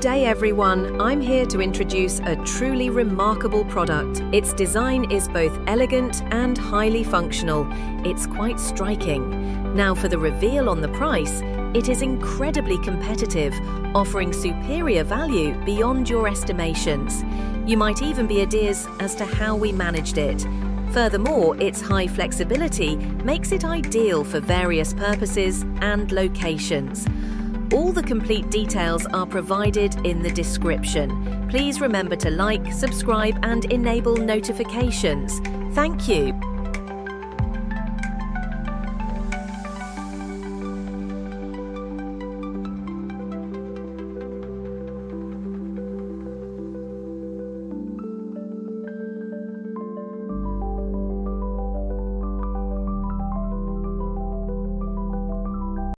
Today everyone, I'm here to introduce a truly remarkable product. Its design is both elegant and highly functional. It's quite striking. Now for the reveal on the price, it is incredibly competitive, offering superior value beyond your estimations. You might even be ideas as to how we managed it. Furthermore, its high flexibility makes it ideal for various purposes and locations. All the complete details are provided in the description. Please remember to like, subscribe and enable notifications. Thank you.